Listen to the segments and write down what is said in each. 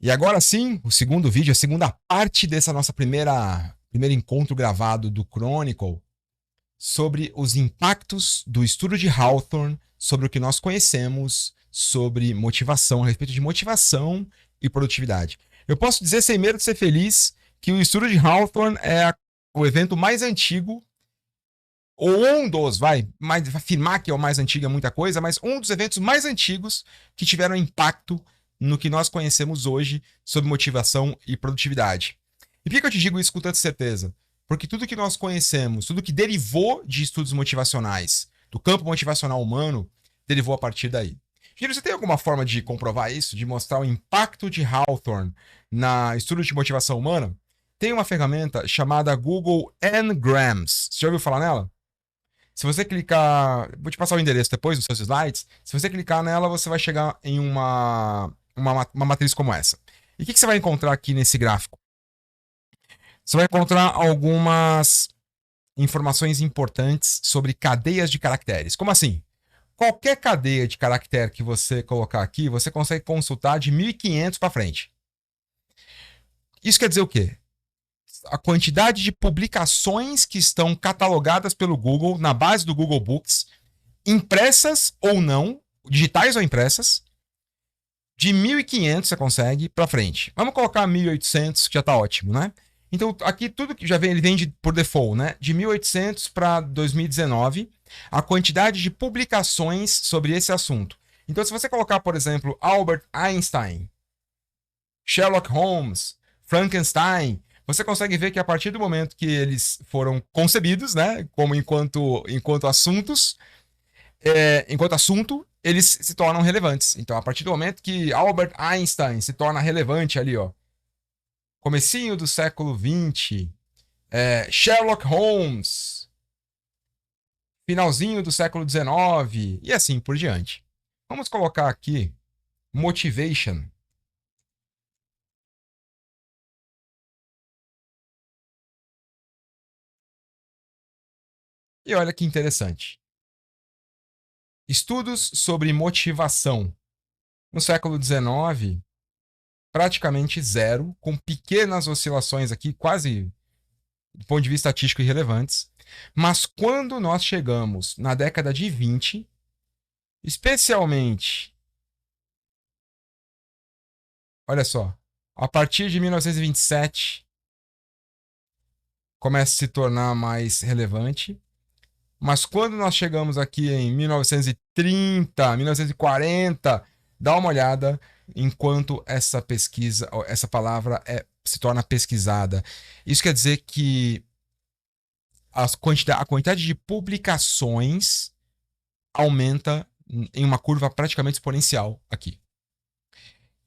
E agora sim, o segundo vídeo, a segunda parte dessa nossa primeiro encontro gravado do Chronicle sobre os impactos do estudo de Hawthorne sobre o que nós conhecemos sobre motivação, a respeito de motivação e produtividade. Eu posso dizer, sem medo de ser feliz, que o estudo de Hawthorne é o evento mais antigo, ou um dos, afirmar que é o mais antigo é muita coisa, mas um dos eventos mais antigos que tiveram impacto no que nós conhecemos hoje sobre motivação e produtividade. E por que eu te digo isso com tanta certeza? Porque tudo que nós conhecemos, tudo que derivou de estudos motivacionais, do campo motivacional humano, derivou a partir daí. Giro, você tem alguma forma de comprovar isso, de mostrar o impacto de Hawthorne na estudo de motivação humana? Tem uma ferramenta chamada Google Ngrams. Você já ouviu falar nela? Se você clicar, vou te passar o endereço depois nos seus slides. Se você clicar nela, você vai chegar em uma matriz como essa. E o que você vai encontrar aqui nesse gráfico? Você vai encontrar algumas informações importantes sobre cadeias de caracteres. Como assim? Qualquer cadeia de caractere que você colocar aqui, você consegue consultar de 1500 para frente. Isso quer dizer o quê? A quantidade de publicações que estão catalogadas pelo Google na base do Google Books, impressas ou não, digitais ou impressas, de 1500 você consegue para frente. Vamos colocar 1800, que já está ótimo, né? Então, aqui tudo que já vem, ele vem por default, né? De 1800 para 2019, a quantidade de publicações sobre esse assunto. Então, se você colocar, por exemplo, Albert Einstein, Sherlock Holmes, Frankenstein, você consegue ver que a partir do momento que eles foram concebidos, né, como enquanto assuntos, enquanto assunto, eles se tornam relevantes. Então, a partir do momento que Albert Einstein se torna relevante ali, ó, comecinho do século XX, Sherlock Holmes, finalzinho do século XIX, e assim por diante. Vamos colocar aqui motivation. E olha que interessante. Estudos sobre motivação no século XIX, praticamente zero, com pequenas oscilações aqui, quase do ponto de vista estatístico irrelevantes. Mas quando nós chegamos na década de 20, especialmente, olha só, a partir de 1927, começa a se tornar mais relevante. Mas quando nós chegamos aqui em 1930, 1940, dá uma olhada enquanto essa pesquisa, essa palavra se torna pesquisada. Isso quer dizer que a quantidade de publicações aumenta em uma curva praticamente exponencial aqui.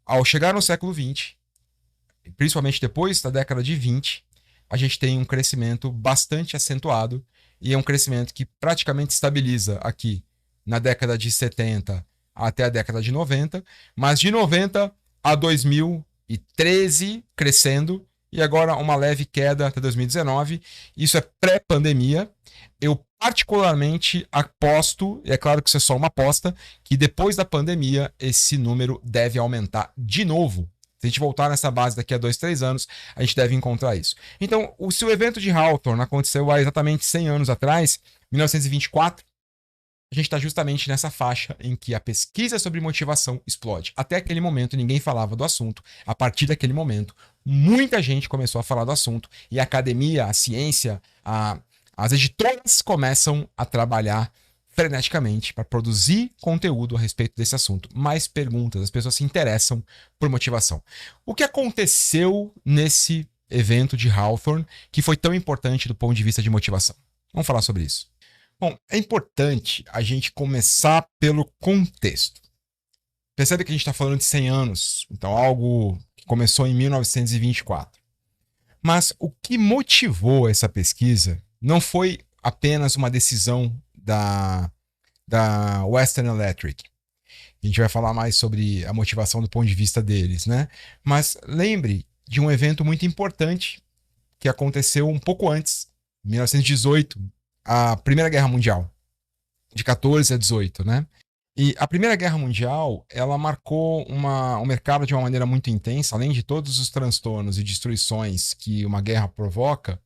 Ao chegar no século XX, principalmente depois da década de 20, a gente tem um crescimento bastante acentuado e é um crescimento que praticamente estabiliza aqui na década de 70 até a década de 90, mas de 90 a 2013 crescendo e agora uma leve queda até 2019. Isso é pré-pandemia. Eu particularmente aposto, e é claro que isso é só uma aposta, que depois da pandemia esse número deve aumentar de novo. Se a gente voltar nessa base daqui a 2, 3 anos, a gente deve encontrar isso. Então, se o evento de Hawthorne aconteceu há exatamente 100 anos atrás, 1924, a gente está justamente nessa faixa em que a pesquisa sobre motivação explode. Até aquele momento, ninguém falava do assunto. A partir daquele momento, muita gente começou a falar do assunto e a academia, a ciência, as editoras começam a trabalhar freneticamente para produzir conteúdo a respeito desse assunto. Mais perguntas, as pessoas se interessam por motivação. O que aconteceu nesse evento de Hawthorne que foi tão importante do ponto de vista de motivação? Vamos falar sobre isso. Bom, é importante a gente começar pelo contexto. Percebe que a gente está falando de 100 anos, então algo que começou em 1924. Mas o que motivou essa pesquisa não foi apenas uma decisão da Western Electric. A gente vai falar mais sobre a motivação do ponto de vista deles, né? Mas lembre de um evento muito importante que aconteceu um pouco antes, em 1918, a Primeira Guerra Mundial, de 14 a 18, né? E a Primeira Guerra Mundial, ela marcou o mercado de uma maneira muito intensa, além de todos os transtornos e destruições que uma guerra provoca,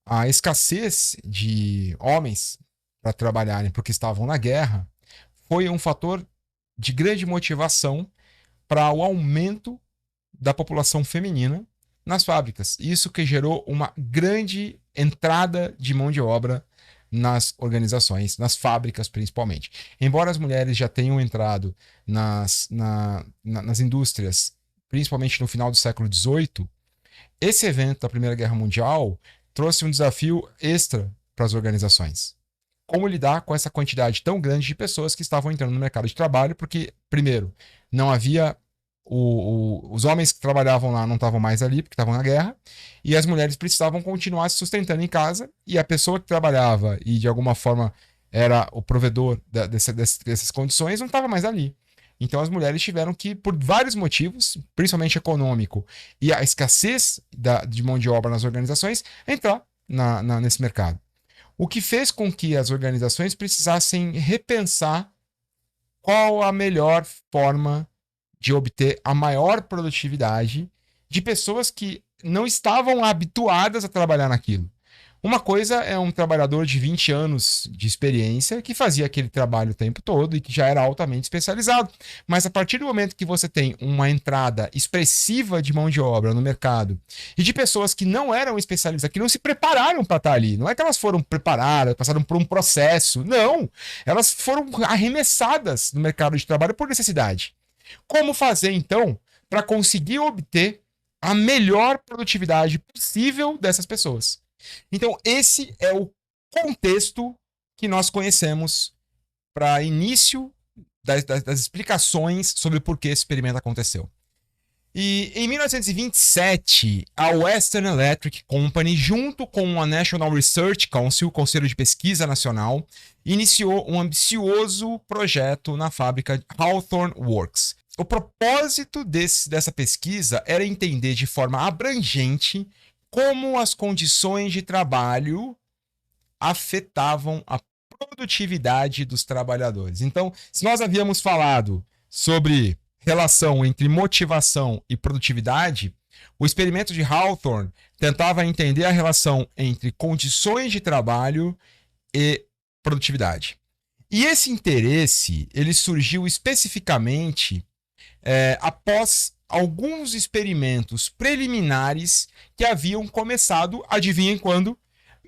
a escassez de homens para trabalharem porque estavam na guerra foi um fator de grande motivação para o aumento da população feminina nas fábricas. Isso que gerou uma grande entrada de mão de obra nas organizações, nas fábricas principalmente. Embora as mulheres já tenham entrado nas indústrias, principalmente no final do século XVIII, esse evento da Primeira Guerra Mundial trouxe um desafio extra para as organizações. Como lidar com essa quantidade tão grande de pessoas que estavam entrando no mercado de trabalho, porque, primeiro, não havia os homens que trabalhavam lá não estavam mais ali porque estavam na guerra, e as mulheres precisavam continuar se sustentando em casa, e a pessoa que trabalhava e de alguma forma era o provedor dessas condições não estava mais ali. Então as mulheres tiveram que, por vários motivos, principalmente econômico e a escassez de mão de obra nas organizações, entrar nesse mercado. O que fez com que as organizações precisassem repensar qual a melhor forma de obter a maior produtividade de pessoas que não estavam habituadas a trabalhar naquilo. Uma coisa é um trabalhador de 20 anos de experiência que fazia aquele trabalho o tempo todo e que já era altamente especializado. Mas a partir do momento que você tem uma entrada expressiva de mão de obra no mercado e de pessoas que não eram especializadas, que não se prepararam para estar ali, não é que elas foram preparadas, passaram por um processo, não. Elas foram arremessadas no mercado de trabalho por necessidade. Como fazer, então, para conseguir obter a melhor produtividade possível dessas pessoas? Então, esse é o contexto que nós conhecemos para início das explicações sobre por que esse experimento aconteceu. E em 1927, a Western Electric Company, junto com a National Research Council, o Conselho de Pesquisa Nacional, iniciou um ambicioso projeto na fábrica Hawthorne Works. O propósito dessa pesquisa era entender de forma abrangente como as condições de trabalho afetavam a produtividade dos trabalhadores. Então, se nós havíamos falado sobre relação entre motivação e produtividade, o experimento de Hawthorne tentava entender a relação entre condições de trabalho e produtividade. E esse interesse ele surgiu especificamente após alguns experimentos preliminares que haviam começado, adivinhem quando?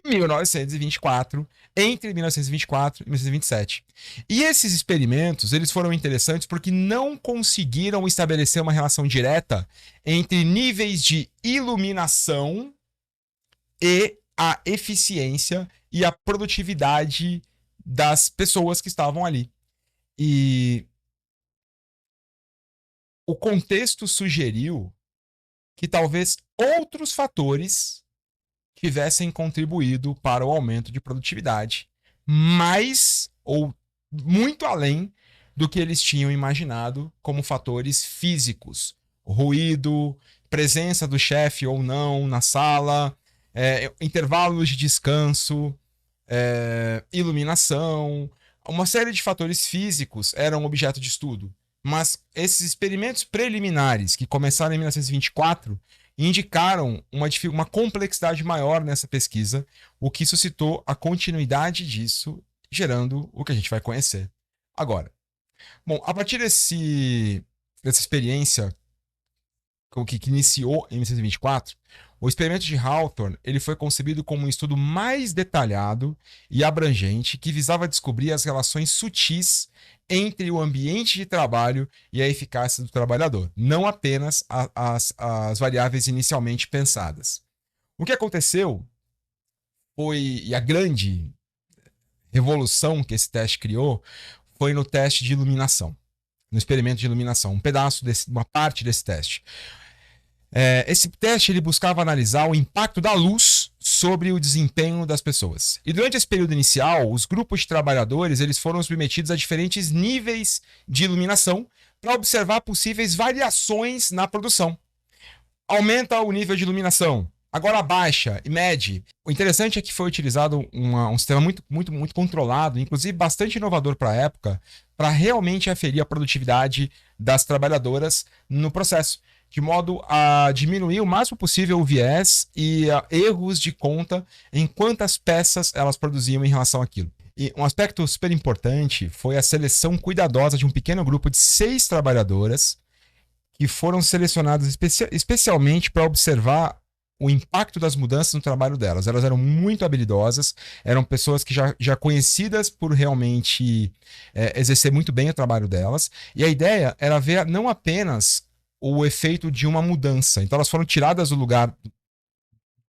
1924, entre 1924 e 1927. E esses experimentos, eles foram interessantes porque não conseguiram estabelecer uma relação direta entre níveis de iluminação e a eficiência e a produtividade das pessoas que estavam ali. E o contexto sugeriu que talvez outros fatores tivessem contribuído para o aumento de produtividade, mais ou muito além do que eles tinham imaginado como fatores físicos. Ruído, presença do chefe ou não na sala, intervalos de descanso, iluminação, uma série de fatores físicos eram objeto de estudo. Mas esses experimentos preliminares que começaram em 1924 indicaram uma complexidade maior nessa pesquisa, o que suscitou a continuidade disso, gerando o que a gente vai conhecer agora. Bom, a partir dessa experiência que iniciou em 1924, o experimento de Hawthorne ele foi concebido como um estudo mais detalhado e abrangente que visava descobrir as relações sutis entre o ambiente de trabalho e a eficácia do trabalhador, não apenas as variáveis inicialmente pensadas. O que aconteceu foi, e a grande revolução que esse teste criou, foi no teste de iluminação, no experimento de iluminação, uma parte desse teste. Esse teste ele buscava analisar o impacto da luz sobre o desempenho das pessoas. E durante esse período inicial, os grupos de trabalhadores eles foram submetidos a diferentes níveis de iluminação para observar possíveis variações na produção. Aumenta o nível de iluminação, Agora abaixa e mede. O interessante é que foi utilizado um sistema muito controlado, inclusive bastante inovador para a época, para realmente aferir a produtividade das trabalhadoras no processo, de modo a diminuir o máximo possível o viés e erros de conta em quantas peças elas produziam em relação àquilo. E um aspecto super importante foi a seleção cuidadosa de um pequeno grupo de 6 trabalhadoras que foram selecionadas especialmente para observar o impacto das mudanças no trabalho delas. Elas eram muito habilidosas, eram pessoas que já conhecidas por realmente exercer muito bem o trabalho delas, e a ideia era ver não apenas o efeito de uma mudança. Então elas foram tiradas do lugar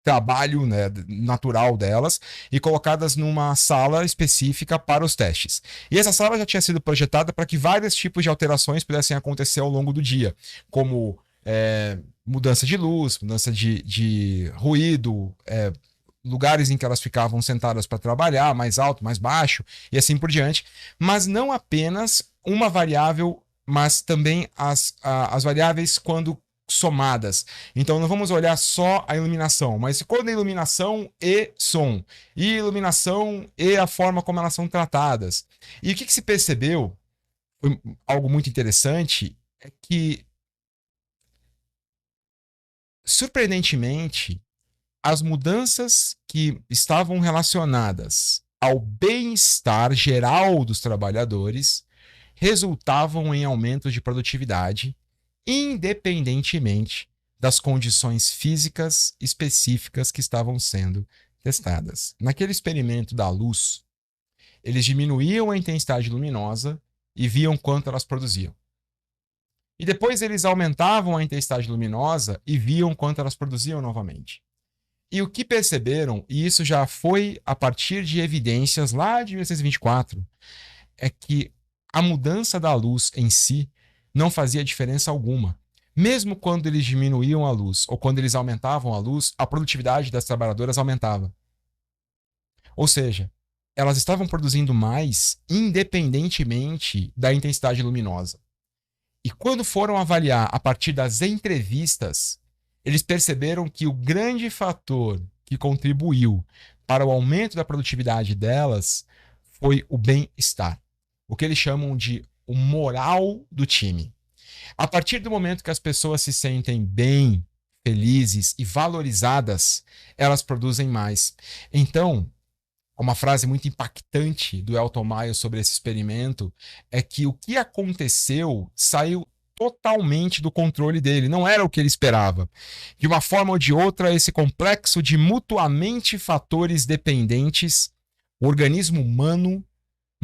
trabalho, né, natural delas e colocadas numa sala específica para os testes. E essa sala já tinha sido projetada para que vários tipos de alterações pudessem acontecer ao longo do dia, como mudança de luz, mudança de ruído, lugares em que elas ficavam sentadas para trabalhar, mais alto, mais baixo e assim por diante, mas não apenas uma variável, mas também as variáveis quando somadas. Então não vamos olhar só a iluminação, mas quando a iluminação e som, e iluminação e a forma como elas são tratadas. E o que se percebeu, foi algo muito interessante, é que, surpreendentemente, as mudanças que estavam relacionadas ao bem-estar geral dos trabalhadores resultavam em aumento de produtividade, independentemente das condições físicas específicas que estavam sendo testadas. Naquele experimento da luz, eles diminuíam a intensidade luminosa e viam quanto elas produziam. E depois eles aumentavam a intensidade luminosa e viam quanto elas produziam novamente. E o que perceberam, e isso já foi a partir de evidências lá de 1924, é que a mudança da luz em si não fazia diferença alguma. Mesmo quando eles diminuíam a luz ou quando eles aumentavam a luz, a produtividade das trabalhadoras aumentava. Ou seja, elas estavam produzindo mais independentemente da intensidade luminosa. E quando foram avaliar a partir das entrevistas, eles perceberam que o grande fator que contribuiu para o aumento da produtividade delas foi o bem-estar. O que eles chamam de o moral do time. A partir do momento que as pessoas se sentem bem, felizes e valorizadas, elas produzem mais. Então, uma frase muito impactante do Elton Mayo sobre esse experimento é que o que aconteceu saiu totalmente do controle dele, não era o que ele esperava. De uma forma ou de outra, esse complexo de mutuamente fatores dependentes, o organismo humano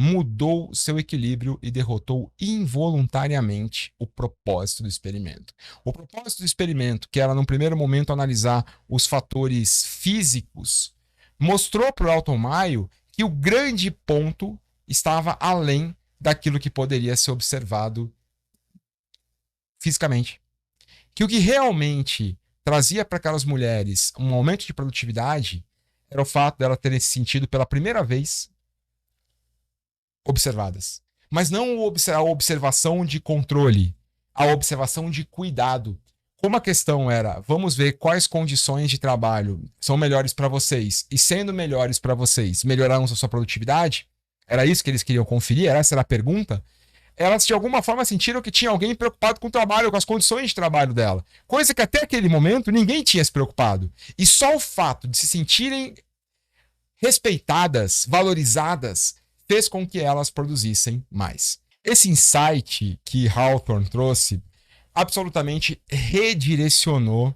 mudou seu equilíbrio e derrotou involuntariamente o propósito do experimento. O propósito do experimento, que era, num primeiro momento, analisar os fatores físicos, mostrou para o Elton Mayo que o grande ponto estava além daquilo que poderia ser observado fisicamente. Que o que realmente trazia para aquelas mulheres um aumento de produtividade era o fato dela terem se sentido pela primeira vez observadas. Mas não a observação de controle, a observação de cuidado. Como a questão era, vamos ver quais condições de trabalho são melhores para vocês, e sendo melhores para vocês, melhoraram a sua produtividade? Era isso que eles queriam conferir? Essa era a pergunta? Elas, de alguma forma, sentiram que tinha alguém preocupado com o trabalho, com as condições de trabalho dela. Coisa que até aquele momento ninguém tinha se preocupado. E só o fato de se sentirem respeitadas, valorizadas, fez com que elas produzissem mais. Esse insight que Hawthorne trouxe absolutamente redirecionou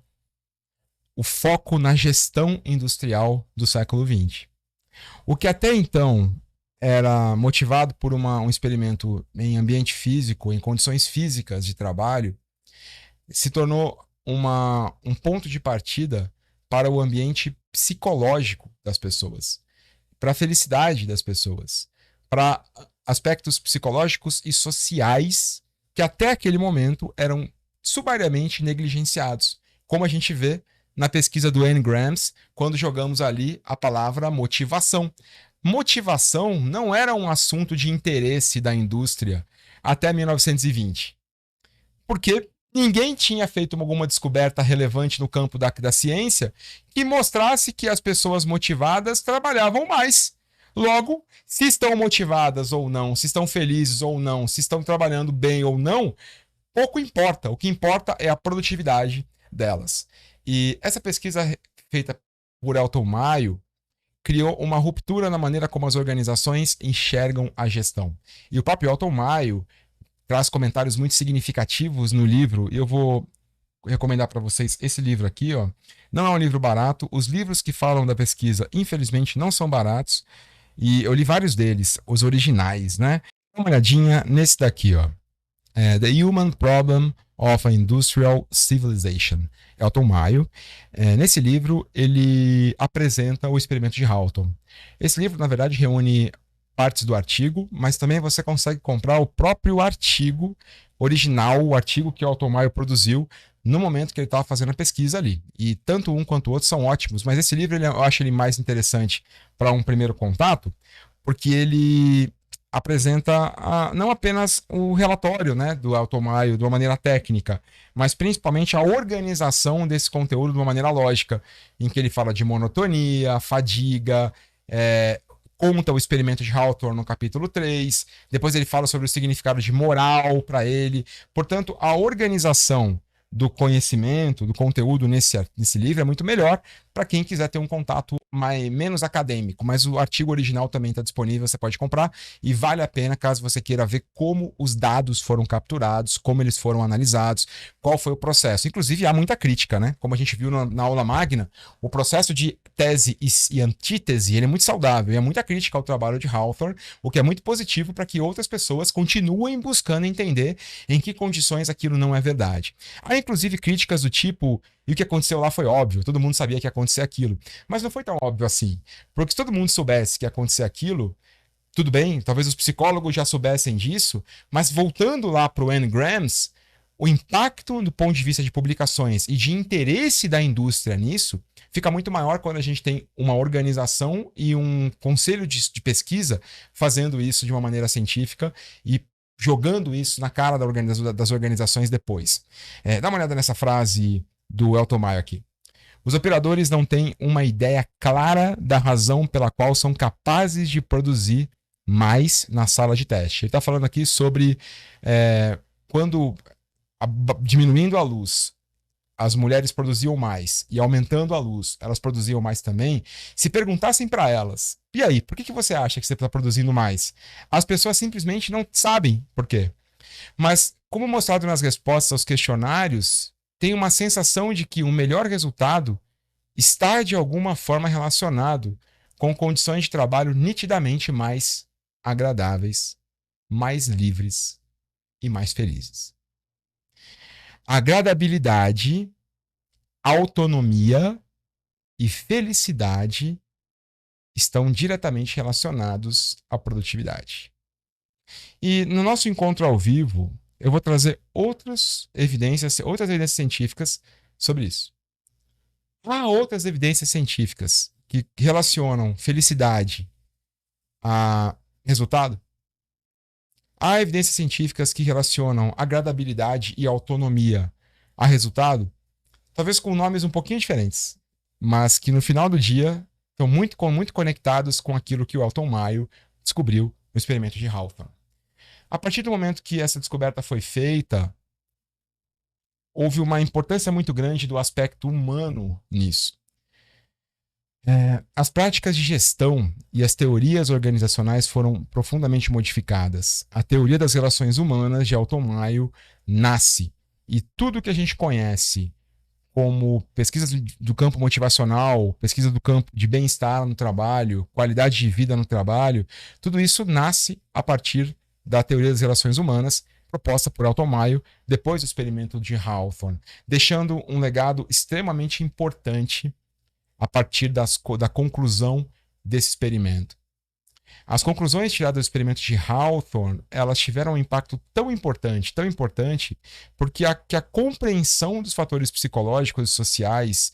o foco na gestão industrial do século XX. O que até então era motivado por um experimento em ambiente físico, em condições físicas de trabalho, se tornou um ponto de partida para o ambiente psicológico das pessoas, para a felicidade das pessoas, para aspectos psicológicos e sociais que até aquele momento eram sumariamente negligenciados, como a gente vê na pesquisa do N-Grams, quando jogamos ali a palavra motivação. Motivação não era um assunto de interesse da indústria até 1920. Porque Ninguém tinha feito alguma descoberta relevante no campo da ciência que mostrasse que as pessoas motivadas trabalhavam mais. Logo, se estão motivadas ou não, se estão felizes ou não, se estão trabalhando bem ou não, pouco importa. O que importa é a produtividade delas. E essa pesquisa feita por Elton Mayo criou uma ruptura na maneira como as organizações enxergam a gestão. E o próprio Elton Mayo traz comentários muito significativos no livro, e eu vou recomendar para vocês esse livro aqui, ó. Não é um livro barato, os livros que falam da pesquisa, infelizmente, não são baratos, e eu li vários deles, os originais, né? Dá uma olhadinha nesse daqui, ó. The Human Problem of an Industrial Civilization. Elton Mayo. Nesse livro, ele apresenta o experimento de Hawthorne. Esse livro, na verdade, reúne partes do artigo, mas também você consegue comprar o próprio artigo original, o artigo que o Elton Mayo produziu no momento que ele estava fazendo a pesquisa ali. E tanto um quanto o outro são ótimos, mas esse livro eu acho ele mais interessante para um primeiro contato, porque ele apresenta não apenas o relatório, né, do Elton Mayo de uma maneira técnica, mas principalmente a organização desse conteúdo de uma maneira lógica, em que ele fala de monotonia, fadiga, conta o experimento de Hawthorne no capítulo 3, depois ele fala sobre o significado de moral para ele. Portanto, a organização do conhecimento, do conteúdo nesse livro é muito melhor para quem quiser ter um contato menos acadêmico, mas o artigo original também está disponível, você pode comprar e vale a pena caso você queira ver como os dados foram capturados, como eles foram analisados, qual foi o processo. Inclusive há muita crítica, né? Como a gente viu na aula magna, o processo de tese e antítese ele é muito saudável e há muita crítica ao trabalho de Hawthorne, o que é muito positivo para que outras pessoas continuem buscando entender em que condições aquilo não é verdade. Há inclusive críticas do tipo: e o que aconteceu lá foi óbvio, todo mundo sabia que ia acontecer aquilo. Mas não foi tão óbvio assim. Porque se todo mundo soubesse que ia acontecer aquilo, tudo bem, talvez os psicólogos já soubessem disso, mas voltando lá para o N. Grams, o impacto do ponto de vista de publicações e de interesse da indústria nisso fica muito maior quando a gente tem uma organização e um conselho de pesquisa fazendo isso de uma maneira científica e jogando isso na cara das organizações depois. Dá uma olhada nessa frase do Elton Mayo aqui. Os operadores não têm uma ideia clara da razão pela qual são capazes de produzir mais na sala de teste. Ele está falando aqui sobre quando, diminuindo a luz, as mulheres produziam mais e aumentando a luz, elas produziam mais também. Se perguntassem para elas: e aí, por que você acha que você está produzindo mais? As pessoas simplesmente não sabem por quê. Mas, como mostrado nas respostas aos questionários, tem uma sensação de que o melhor resultado está de alguma forma relacionado com condições de trabalho nitidamente mais agradáveis, mais livres e mais felizes. Agradabilidade, autonomia e felicidade estão diretamente relacionados à produtividade. E no nosso encontro ao vivo, eu vou trazer outras evidências científicas sobre isso. Há outras evidências científicas que relacionam felicidade a resultado. Há evidências científicas que relacionam agradabilidade e autonomia a resultado, talvez com nomes um pouquinho diferentes, mas que no final do dia estão muito conectados com aquilo que o Elton Mayo descobriu no experimento de Hawthorne. A partir do momento que essa descoberta foi feita, houve uma importância muito grande do aspecto humano nisso. As práticas de gestão e as teorias organizacionais foram profundamente modificadas. A teoria das relações humanas de Elton Mayo nasce, e tudo que a gente conhece como pesquisas do campo motivacional, pesquisa do campo de bem-estar no trabalho, qualidade de vida no trabalho, tudo isso nasce a partir da teoria das relações humanas, proposta por Elton Mayo, depois do experimento de Hawthorne, deixando um legado extremamente importante a partir da conclusão desse experimento. As conclusões tiradas do experimento de Hawthorne, elas tiveram um impacto tão importante, porque a compreensão dos fatores psicológicos e sociais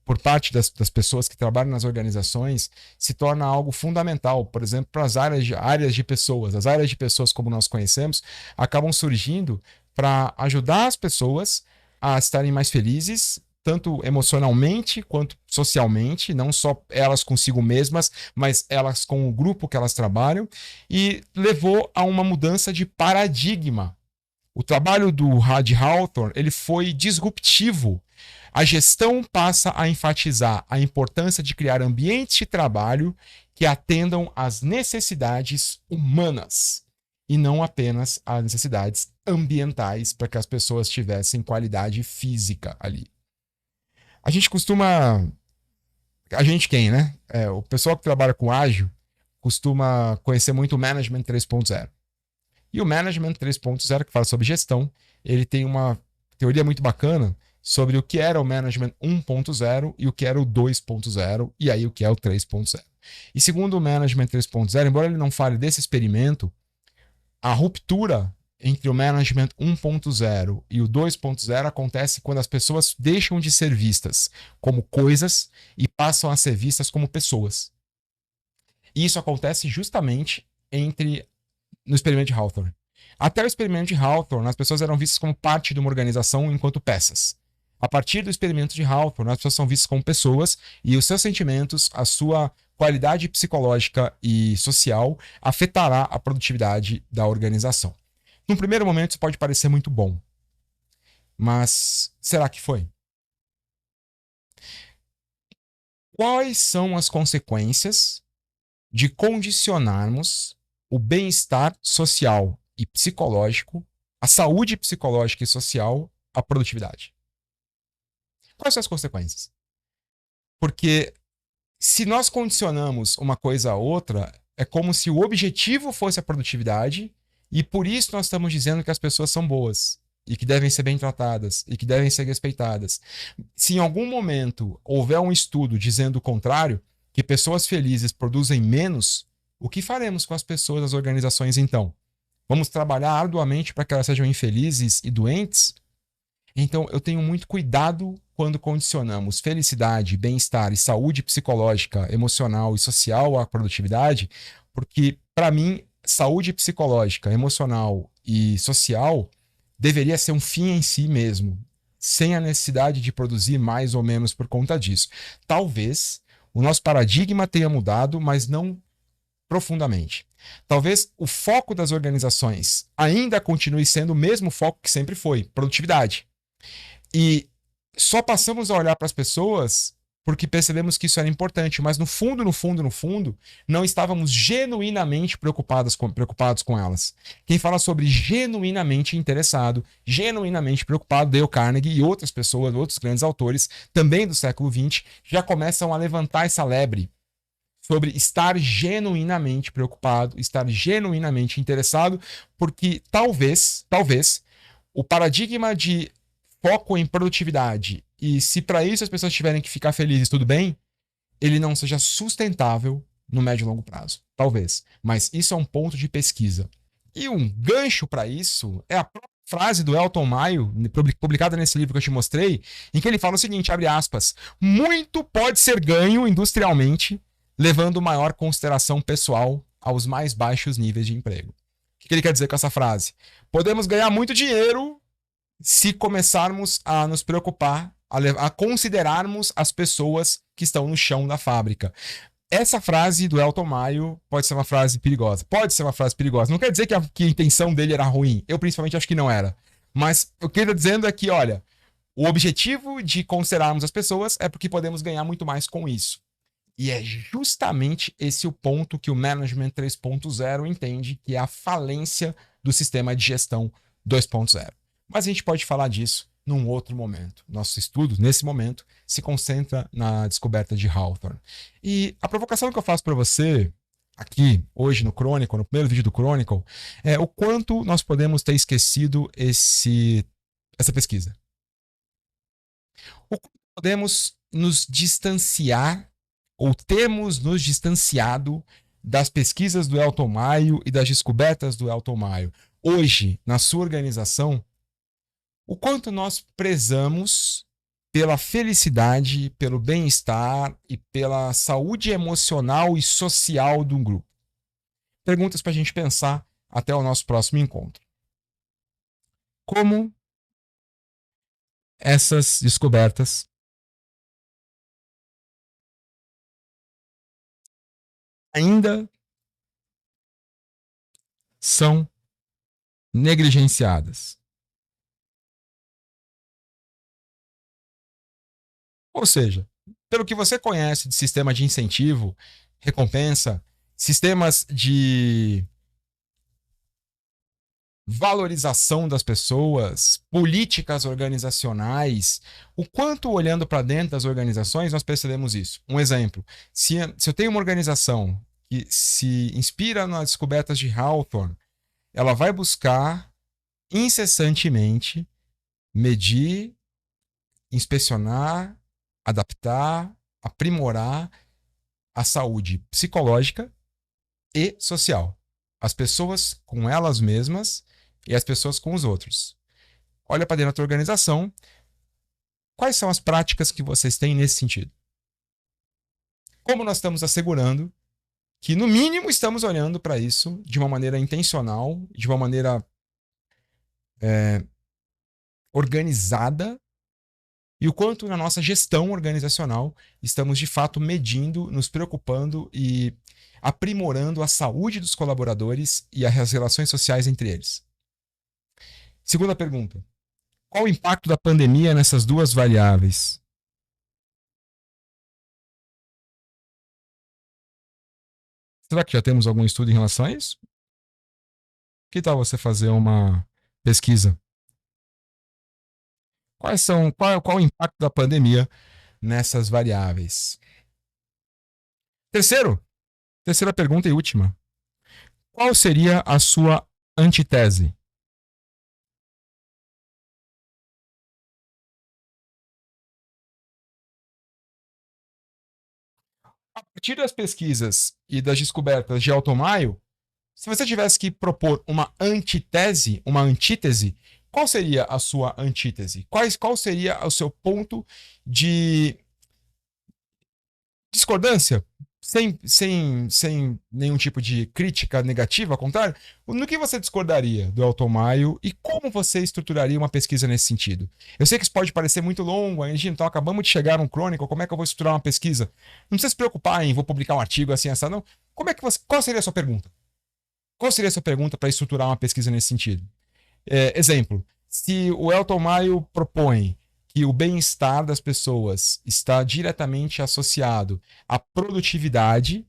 por parte das pessoas que trabalham nas organizações se torna algo fundamental. Por exemplo, para as áreas de pessoas. As áreas de pessoas, como nós conhecemos, acabam surgindo para ajudar as pessoas a estarem mais felizes, tanto emocionalmente quanto socialmente, não só elas consigo mesmas, mas elas com o grupo que elas trabalham, e levou a uma mudança de paradigma. O trabalho de Hawthorne ele foi disruptivo. A gestão passa a enfatizar a importância de criar ambientes de trabalho que atendam às necessidades humanas e não apenas às necessidades ambientais para que as pessoas tivessem qualidade física ali. A gente costuma... A gente quem, né? O pessoal que trabalha com ágil costuma conhecer muito o Management 3.0. E o Management 3.0, que fala sobre gestão, ele tem uma teoria muito bacana sobre o que era o Management 1.0 e o que era o 2.0 e aí o que é o 3.0. E segundo o Management 3.0, embora ele não fale desse experimento, a ruptura entre o Management 1.0 e o 2.0 acontece quando as pessoas deixam de ser vistas como coisas e passam a ser vistas como pessoas. E isso acontece justamente no experimento de Hawthorne. Até o experimento de Hawthorne, as pessoas eram vistas como parte de uma organização enquanto peças. A partir do experimento de Hawthorne, as pessoas são vistas como pessoas e os seus sentimentos, a sua qualidade psicológica e social afetará a produtividade da organização. Num primeiro momento, isso pode parecer muito bom. Mas será que foi? Quais são as consequências de condicionarmos o bem-estar social e psicológico, a saúde psicológica e social, à produtividade? Quais são as consequências? Porque se nós condicionamos uma coisa a outra, é como se o objetivo fosse a produtividade e por isso nós estamos dizendo que as pessoas são boas e que devem ser bem tratadas e que devem ser respeitadas. Se em algum momento houver um estudo dizendo o contrário, que pessoas felizes produzem menos, o que faremos com as pessoas das organizações então? Vamos trabalhar arduamente para que elas sejam infelizes e doentes? Então, eu tenho muito cuidado quando condicionamos felicidade, bem-estar e saúde psicológica, emocional e social à produtividade, porque, para mim, saúde psicológica, emocional e social deveria ser um fim em si mesmo, sem a necessidade de produzir mais ou menos por conta disso. Talvez o nosso paradigma tenha mudado, mas não profundamente. Talvez o foco das organizações ainda continue sendo o mesmo foco que sempre foi, produtividade. E só passamos a olhar para as pessoas porque percebemos que isso era importante, mas no fundo, não estávamos genuinamente preocupados com elas. Quem fala sobre genuinamente interessado, genuinamente preocupado, Dale Carnegie e outras pessoas, outros grandes autores, também do século XX, já começam a levantar essa lebre sobre estar genuinamente preocupado, estar genuinamente interessado, porque talvez, o paradigma de foco em produtividade e se para isso as pessoas tiverem que ficar felizes, tudo bem, ele não seja sustentável no médio e longo prazo. Talvez. Mas isso é um ponto de pesquisa. E um gancho para isso é a própria frase do Elton Mayo, publicada nesse livro que eu te mostrei, em que ele fala o seguinte, abre aspas, muito pode ser ganho industrialmente, levando maior consideração pessoal aos mais baixos níveis de emprego. O que ele quer dizer com essa frase? Podemos ganhar muito dinheiro se começarmos a nos preocupar, a considerarmos as pessoas que estão no chão da fábrica. Essa frase do Elton Mayo pode ser uma frase perigosa. Pode ser uma frase perigosa. Não quer dizer que a intenção dele era ruim. Eu, principalmente, acho que não era. Mas o que ele está dizendo é que, olha, o objetivo de considerarmos as pessoas é porque podemos ganhar muito mais com isso. E é justamente esse o ponto que o Management 3.0 entende, que é a falência do sistema de gestão 2.0. Mas a gente pode falar disso num outro momento. Nosso estudo, nesse momento, se concentra na descoberta de Hawthorne. E a provocação que eu faço para você, aqui, hoje no Chronicle, no primeiro vídeo do Chronicle, é o quanto nós podemos ter esquecido essa pesquisa. O quanto podemos nos distanciar, ou temos nos distanciado das pesquisas do Elton Mayo e das descobertas do Elton Mayo. Hoje, na sua organização, o quanto nós prezamos pela felicidade, pelo bem-estar e pela saúde emocional e social de um grupo. Perguntas para a gente pensar até o nosso próximo encontro. como essas descobertas ainda são negligenciadas. Ou seja, pelo que você conhece de sistema de incentivo, recompensa, sistemas de valorização das pessoas, políticas organizacionais, o quanto olhando para dentro das organizações nós percebemos isso. Um exemplo, se eu tenho uma organização que se inspira nas descobertas de Hawthorne, ela vai buscar incessantemente medir, inspecionar, adaptar, aprimorar a saúde psicológica e social. As pessoas com elas mesmas e as pessoas com os outros. Olha para dentro da tua organização. Quais são as práticas que vocês têm nesse sentido? Como nós estamos assegurando que, no mínimo, estamos olhando para isso de uma maneira intencional, de uma maneira organizada, e o quanto na nossa gestão organizacional estamos, de fato, medindo, nos preocupando e aprimorando a saúde dos colaboradores e as relações sociais entre eles. Segunda pergunta. Qual o impacto da pandemia nessas duas variáveis? Será que já temos algum estudo em relação a isso? Que tal você fazer uma pesquisa? Qual o impacto da pandemia nessas variáveis? Terceira pergunta e última. Qual seria a sua antitese? A partir das pesquisas e das descobertas de Alto Maio, se você tivesse que propor uma antítese, qual seria a sua antítese? Qual seria o seu ponto de discordância? Sem nenhum tipo de crítica negativa, ao contrário, no que você discordaria do Elton Maio e como você estruturaria uma pesquisa nesse sentido? Eu sei que isso pode parecer muito longo, então acabamos de chegar num crônico, como é que eu vou estruturar uma pesquisa? Não precisa se preocupar em vou publicar um artigo assim, essa não. Qual seria a sua pergunta? Qual seria a sua pergunta para estruturar uma pesquisa nesse sentido? Exemplo, se o Elton Maio propõe que o bem-estar das pessoas está diretamente associado à produtividade,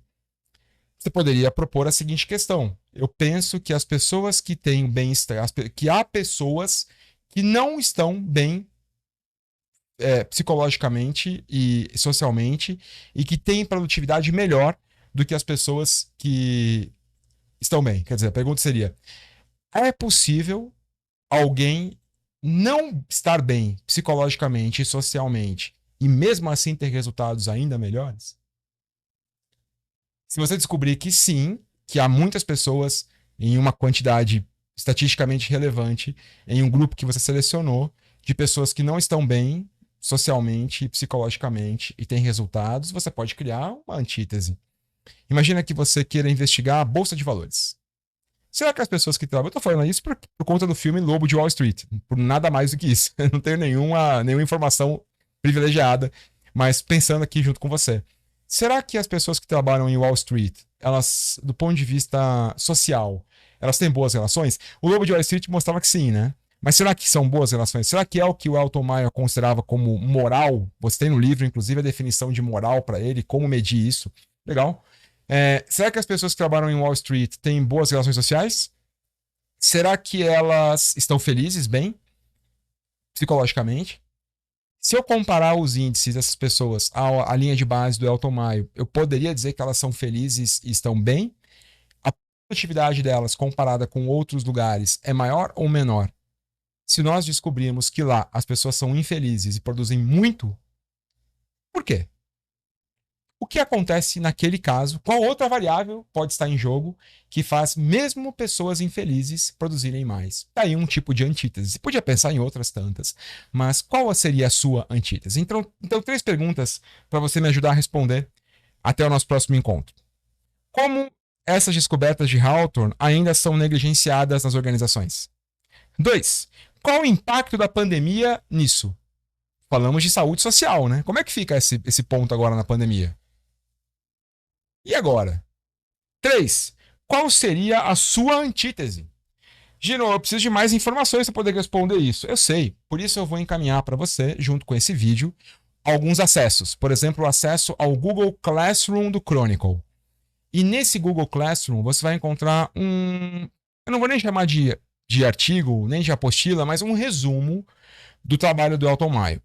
você poderia propor a seguinte questão. Eu penso que as pessoas que têm bem-estar, que há pessoas que não estão bem psicologicamente e socialmente e que têm produtividade melhor do que as pessoas que estão bem. Quer dizer, a pergunta seria: é possível alguém não estar bem psicologicamente e socialmente e mesmo assim ter resultados ainda melhores? Se você descobrir que sim, que há muitas pessoas em uma quantidade estatisticamente relevante, em um grupo que você selecionou, de pessoas que não estão bem socialmente e psicologicamente e têm resultados, você pode criar uma antítese. Imagina que você queira investigar a Bolsa de Valores. Será que as pessoas que trabalham... Eu tô falando isso por conta do filme Lobo de Wall Street. Por nada mais do que isso. Eu não tenho nenhuma informação privilegiada, mas pensando aqui junto com você. Será que as pessoas que trabalham em Wall Street, elas, do ponto de vista social, elas têm boas relações? O Lobo de Wall Street mostrava que sim, né? Mas será que são boas relações? Será que é o que o Elton Mayer considerava como moral? Você tem no livro, inclusive, a definição de moral para ele, como medir isso. Legal. Será que as pessoas que trabalham em Wall Street têm boas relações sociais? Será que elas estão felizes, bem, psicologicamente? Se eu comparar os índices dessas pessoas à linha de base do Elton Mayo, eu poderia dizer que elas são felizes e estão bem? A produtividade delas comparada com outros lugares é maior ou menor? Se nós descobrirmos que lá as pessoas são infelizes e produzem muito, por quê? O que acontece naquele caso? Qual outra variável pode estar em jogo que faz mesmo pessoas infelizes produzirem mais? Tá aí um tipo de antítese. Você podia pensar em outras tantas, mas qual seria a sua antítese? Então 3 perguntas para você me ajudar a responder até o nosso próximo encontro. Como essas descobertas de Hawthorne ainda são negligenciadas nas organizações? 2. qual o impacto da pandemia nisso? Falamos de saúde social, né? Como é que fica esse ponto agora na pandemia? E agora? 3. Qual seria a sua antítese? Gino, eu preciso de mais informações para poder responder isso. Eu sei, por isso eu vou encaminhar para você, junto com esse vídeo, alguns acessos. Por exemplo, o acesso ao Google Classroom do Chronicle. E nesse Google Classroom você vai encontrar eu não vou nem chamar de artigo, nem de apostila, mas um resumo do trabalho do Elton Maio,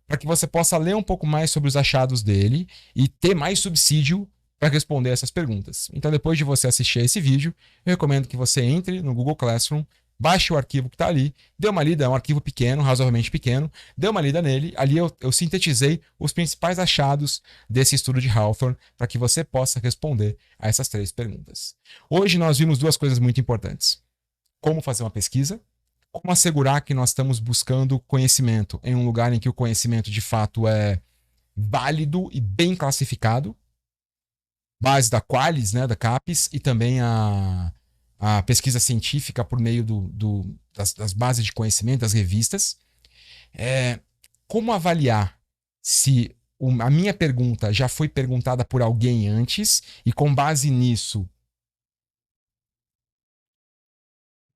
para que você possa ler um pouco mais sobre os achados dele e ter mais subsídio para responder essas perguntas. Então, depois de você assistir a esse vídeo, eu recomendo que você entre no Google Classroom, baixe o arquivo que está ali, dê uma lida, é um arquivo pequeno, razoavelmente pequeno, dê uma lida nele. Ali eu sintetizei os principais achados desse estudo de Hawthorne para que você possa responder a essas 3 perguntas. Hoje nós vimos 2 coisas muito importantes. Como fazer uma pesquisa, como assegurar que nós estamos buscando conhecimento em um lugar em que o conhecimento de fato é válido e bem classificado, base da Qualis, né, da CAPES, e também a pesquisa científica por meio das bases de conhecimento, das revistas. Como avaliar se a minha pergunta já foi perguntada por alguém antes e, com base nisso,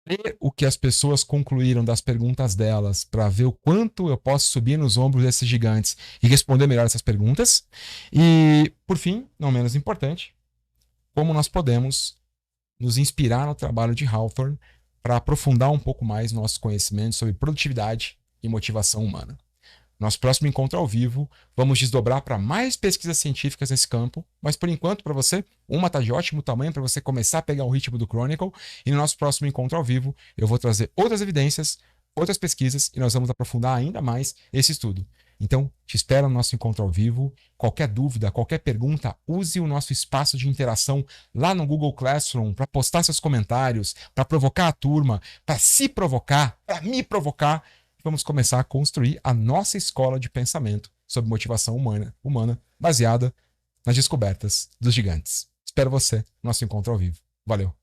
ler o que as pessoas concluíram das perguntas delas para ver o quanto eu posso subir nos ombros desses gigantes e responder melhor essas perguntas. E, por fim, não menos importante, como nós podemos nos inspirar no trabalho de Hawthorne para aprofundar um pouco mais nosso conhecimento sobre produtividade e motivação humana. Nosso próximo encontro ao vivo, vamos desdobrar para mais pesquisas científicas nesse campo, mas por enquanto, para você, uma está de ótimo tamanho para você começar a pegar o ritmo do Chronicle, e no nosso próximo encontro ao vivo, eu vou trazer outras evidências, outras pesquisas, e nós vamos aprofundar ainda mais esse estudo. Então, te espero no nosso encontro ao vivo. Qualquer dúvida, qualquer pergunta, use o nosso espaço de interação lá no Google Classroom para postar seus comentários, para provocar a turma, para se provocar, para me provocar. Vamos começar a construir a nossa escola de pensamento sobre motivação humana baseada nas descobertas dos gigantes. Espero você no nosso encontro ao vivo. Valeu!